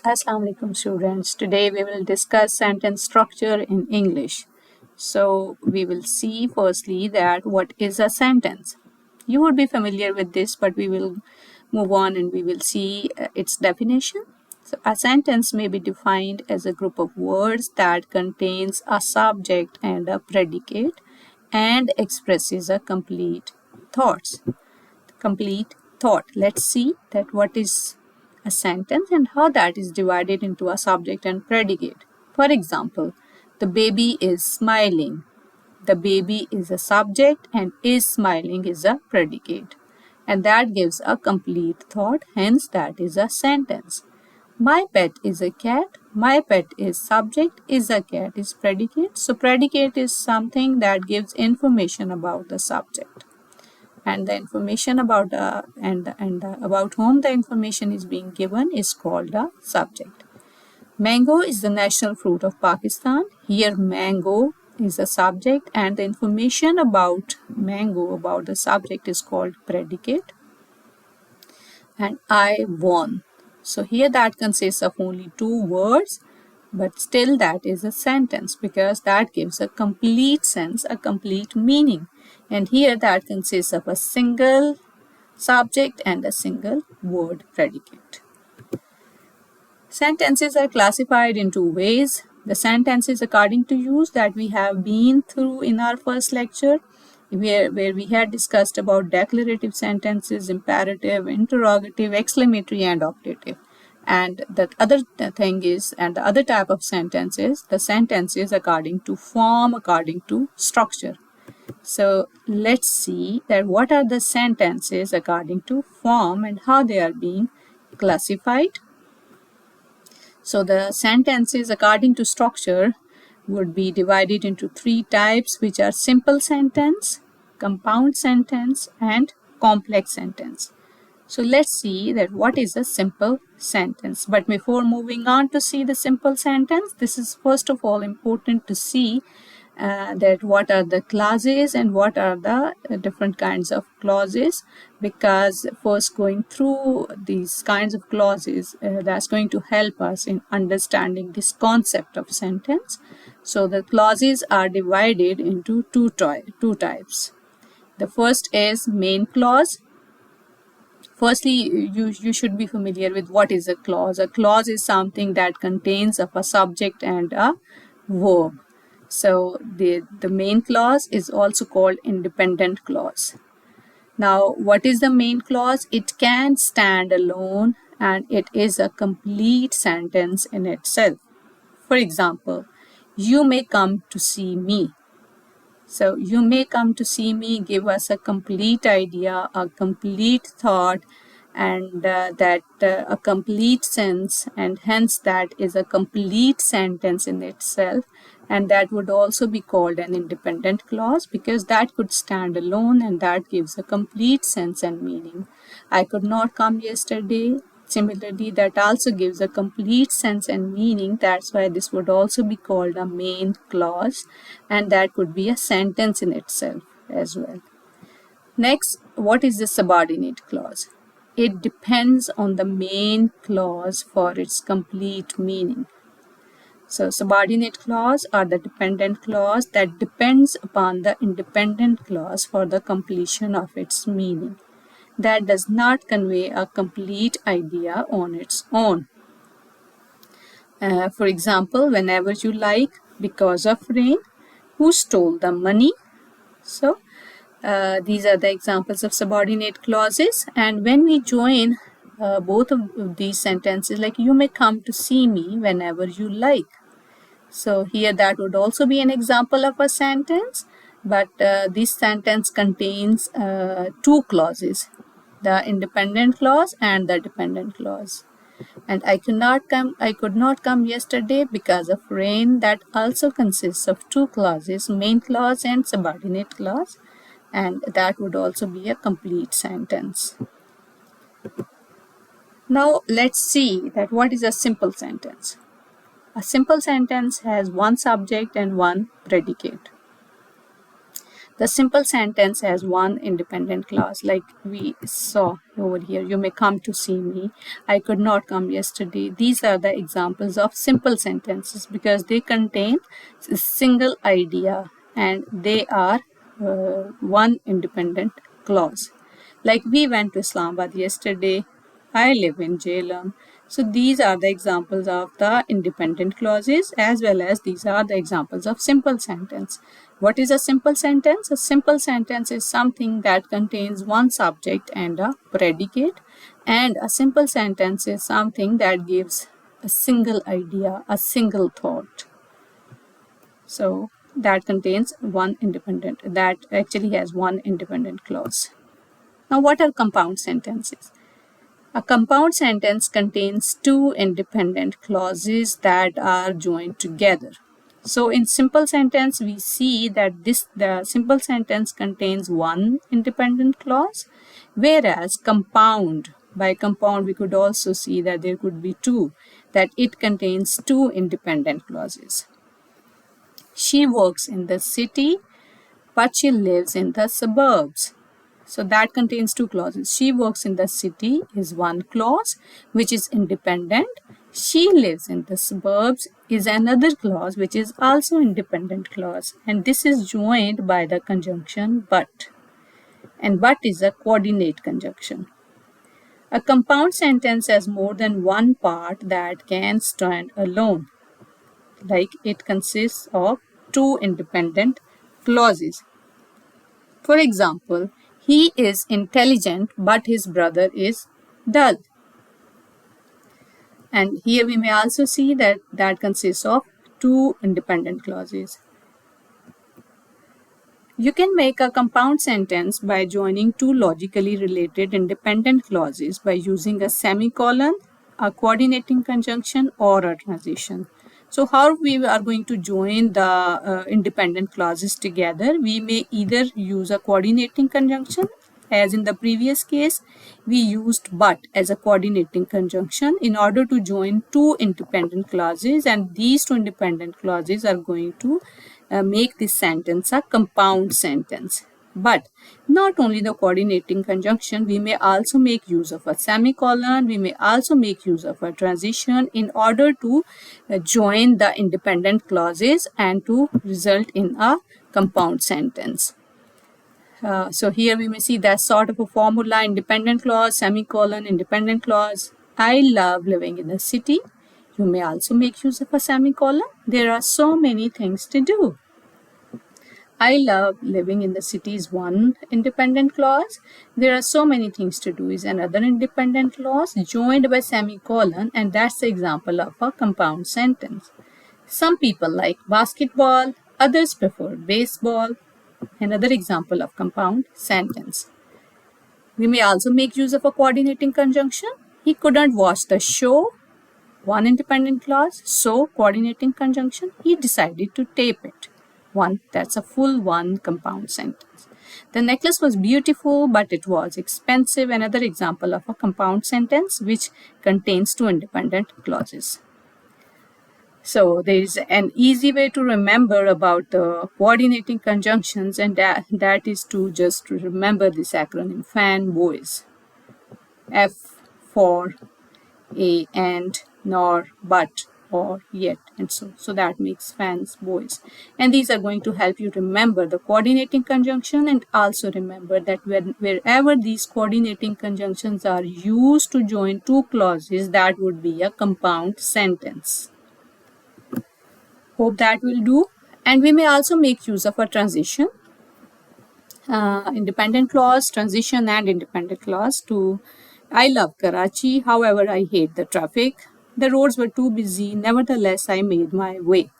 Assalamu alaikum students. Today we will discuss sentence structure in English. So we will see firstly that what is a sentence. You would be familiar with this, but we will move on and we will see its definition. So a sentence may be defined as a group of words that contains a subject and a predicate and expresses a complete thought. Let's see that what is a sentence and how that is divided into a subject and predicate. For example, the baby is smiling. The baby is a subject and is smiling is a predicate. And that gives a complete thought, hence that is a sentence. My pet is a cat. My pet is subject, is a cat is predicate. So predicate is something that gives information about the subject, and the information about about whom the information is being given is called a subject. Mango is the national fruit of Pakistan. Here mango is a subject and the information about mango, about the subject, is called predicate. And I won. So here that consists of only two words, but still that is a sentence because that gives a complete sense, a complete meaning. And here that consists of a single subject and a single word predicate. Sentences are classified in two ways. The sentences according to use that we have been through in our first lecture, where we had discussed about declarative sentences, imperative, interrogative, exclamatory, and optative. And the other thing is, and the other type of sentences, the sentences according to form, according to structure. So let's see that what are the sentences according to form and how they are being classified. So the sentences according to structure would be divided into three types, which are simple sentence, compound sentence, and complex sentence. So let's see that what is a simple sentence. But before moving on to see the simple sentence, this is first of all important to see that what are the clauses and what are the different kinds of clauses, because first going through these kinds of clauses that's going to help us in understanding this concept of sentence. So the clauses are divided into two types. The first is main clause. Firstly, you should be familiar with what is a clause. A clause is something that contains of a subject and a verb. So the main clause is also called independent clause. Now, what is the main clause? It can stand alone and it is a complete sentence in itself. For example, you may come to see me. So you may come to see me give us a complete idea, a complete thought, and a complete sense, and hence that is a complete sentence in itself. And that would also be called an independent clause because that could stand alone and that gives a complete sense and meaning. I could not come yesterday. Similarly, that also gives a complete sense and meaning. That's why this would also be called a main clause, and that could be a sentence in itself as well. Next, what is the subordinate clause? It depends on the main clause for its complete meaning. So subordinate clause are the dependent clause that depends upon the independent clause for the completion of its meaning. That does not convey a complete idea on its own. For example, whenever you like, because of rain, who stole the money? So these are the examples of subordinate clauses. And when we join both of these sentences, like you may come to see me whenever you like. So here that would also be an example of a sentence, but this sentence contains two clauses, the independent clause and the dependent clause. And I could not come yesterday because of rain. That also consists of two clauses, main clause and subordinate clause, and that would also be a complete sentence. Now let's see that what is a simple sentence. A simple sentence has one subject and one predicate. The simple sentence has one independent clause, like we saw over here. You may come to see me. I could not come yesterday. These are the examples of simple sentences because they contain a single idea and they are one independent clause. Like we went to Islamabad yesterday. I live in Jhelum. So these are the examples of the independent clauses as well as these are the examples of simple sentence. What is a simple sentence? A simple sentence is something that contains one subject and a predicate, and a simple sentence is something that gives a single idea, a single thought. So that contains that actually has one independent clause. Now what are compound sentences? A compound sentence contains two independent clauses that are joined together. So in simple sentence, we see that the simple sentence contains one independent clause, whereas by compound, we could also see that there could be two, that it contains two independent clauses. She works in the city, but she lives in the suburbs. So that contains two clauses. She works in the city is one clause, which is independent. She lives in the suburbs is another clause, which is also independent clause. And this is joined by the conjunction but. And but is a coordinate conjunction. A compound sentence has more than one part that can stand alone. Like it consists of two independent clauses. For example, he is intelligent, but his brother is dull. And here we may also see that consists of two independent clauses. You can make a compound sentence by joining two logically related independent clauses by using a semicolon, a coordinating conjunction, or a transition. So how we are going to join the independent clauses together? We may either use a coordinating conjunction, as in the previous case, we used but as a coordinating conjunction in order to join two independent clauses, and these two independent clauses are going to make this sentence a compound sentence. But not only the coordinating conjunction, we may also make use of a semicolon, we may also make use of a transition in order to join the independent clauses and to result in a compound sentence. So here we may see that sort of a formula: independent clause, semicolon, independent clause. I love living in the city. You may also make use of a semicolon. There are so many things to do. I love living in the city is one independent clause. There are so many things to do is another independent clause joined by semicolon, and that's the example of a compound sentence. Some people like basketball, others prefer baseball. Another example of compound sentence. We may also make use of a coordinating conjunction. He couldn't watch the show. One independent clause. So coordinating conjunction. He decided to tape it. That's a full one compound sentence. The necklace was beautiful, but it was expensive. Another example of a compound sentence which contains two independent clauses. So there is an easy way to remember about the coordinating conjunctions, and that is to just remember this acronym FAN boys. F for a, and, nor, but, or, yet, and so that makes fans boys. And these are going to help you remember the coordinating conjunction, and also remember that wherever these coordinating conjunctions are used to join two clauses, that would be a compound sentence. Hope that will do. And we may also make use of a transition, independent clause, transition, and independent clause to I love Karachi, however I hate the traffic. The roads were too busy, nevertheless I made my way.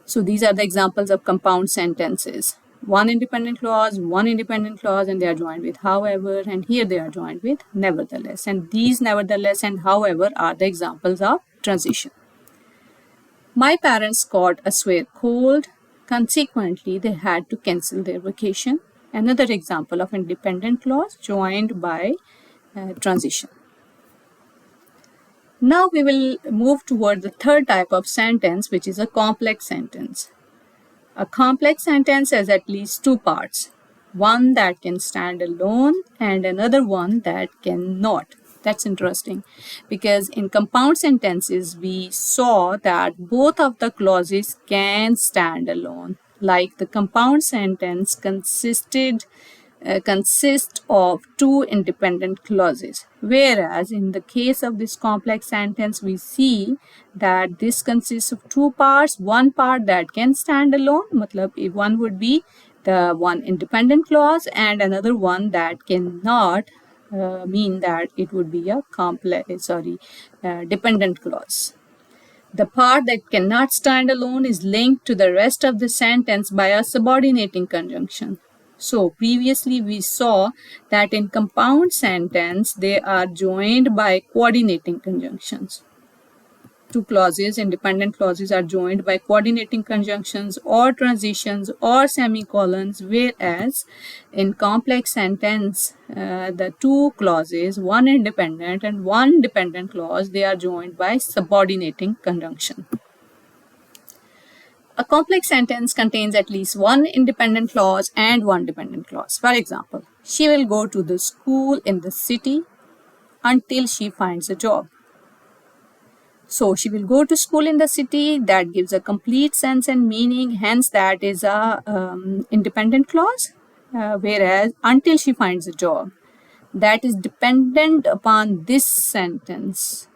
So these are the examples of compound sentences. One independent clause, and they are joined with however, and here they are joined with nevertheless. And these nevertheless and however are the examples of transition. My parents caught a severe cold. Consequently, they had to cancel their vacation. Another example of independent clause joined by transition. Now we will move toward the third type of sentence, which is a complex sentence. A complex sentence has at least two parts. one that can stand alone and another one that cannot. That's interesting because in compound sentences we saw that both of the clauses can stand alone. Like the compound sentence consist of two independent clauses, whereas in the case of this complex sentence we see that this consists of two parts. One part that can stand alone, matlab one would be the one independent clause, and another one that cannot, mean that it would be a dependent clause. The part that cannot stand alone is linked to the rest of the sentence by a subordinating conjunction. So previously we saw that in compound sentence they are joined by coordinating conjunctions. Two clauses, independent clauses, are joined by coordinating conjunctions or transitions or semicolons, whereas in complex sentence the two clauses, one independent and one dependent clause, they are joined by subordinating conjunction. A complex sentence contains at least one independent clause and one dependent clause. For example, she will go to the school in the city until she finds a job. So she will go to school in the city, that gives a complete sense and meaning, hence that is a independent clause, whereas until she finds a job, that is dependent upon this sentence,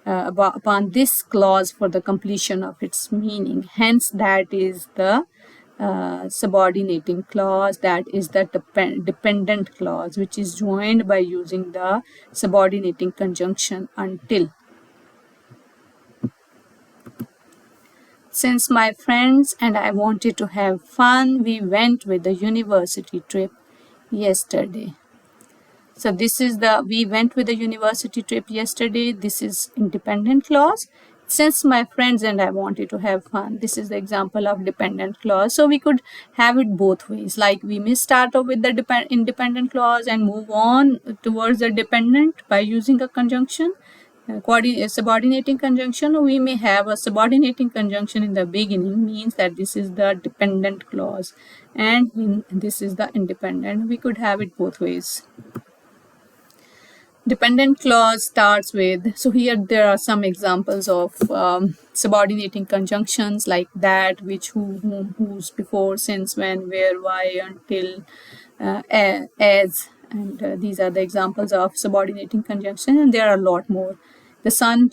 upon this clause for the completion of its meaning, hence that is the subordinating clause, that is the dependent clause, which is joined by using the subordinating conjunction until. Since my friends and I wanted to have fun, we went with the university trip yesterday. So this is the we went with the university trip yesterday. This is independent clause. Since my friends and I wanted to have fun, this is the example of dependent clause. So we could have it both ways. Like we may start off with the independent clause and move on towards the dependent by using a conjunction. Subordinating conjunction, we may have a subordinating conjunction in the beginning, means that this is the dependent clause and this is the independent. We could have it both ways. Dependent clause starts with, so here there are some examples of subordinating conjunctions like that, which, whom, whose, before, since, when, where, why, until, as, and these are the examples of subordinating conjunction, and there are a lot more. The sun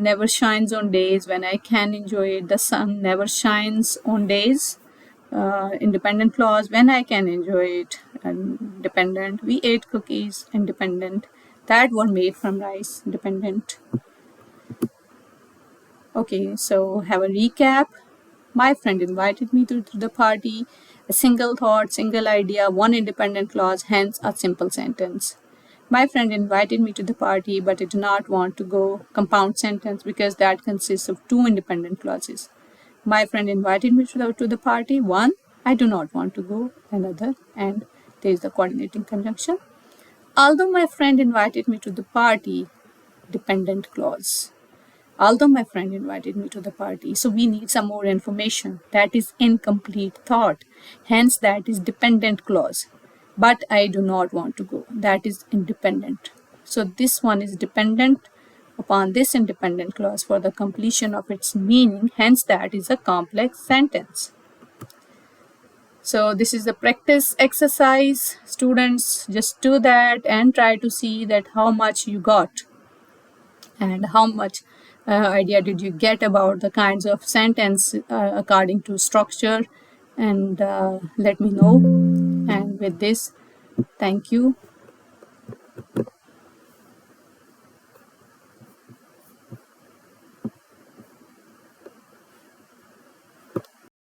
never shines on days when I can enjoy it. The sun never shines on days, independent clause, when I can enjoy it, and dependent. We ate cookies, independent. That were made from rice, dependent. Okay, so have a recap. My friend invited me to the party. A single thought, single idea, one independent clause, hence a simple sentence. My friend invited me to the party, but I do not want to go. Compound sentence, because that consists of two independent clauses. My friend invited me to the party. One, I do not want to go. Another, and there is the coordinating conjunction. Although my friend invited me to the party, dependent clause. Although my friend invited me to the party. So we need some more information. That is incomplete thought. Hence that is dependent clause. But I do not want to go. That is independent. So this one is dependent upon this independent clause for the completion of its meaning. Hence that is a complex sentence. So this is the practice exercise. Students, just do that and try to see that how much you got and how much idea did you get about the kinds of sentence according to structure, and let me know. And with this, thank you.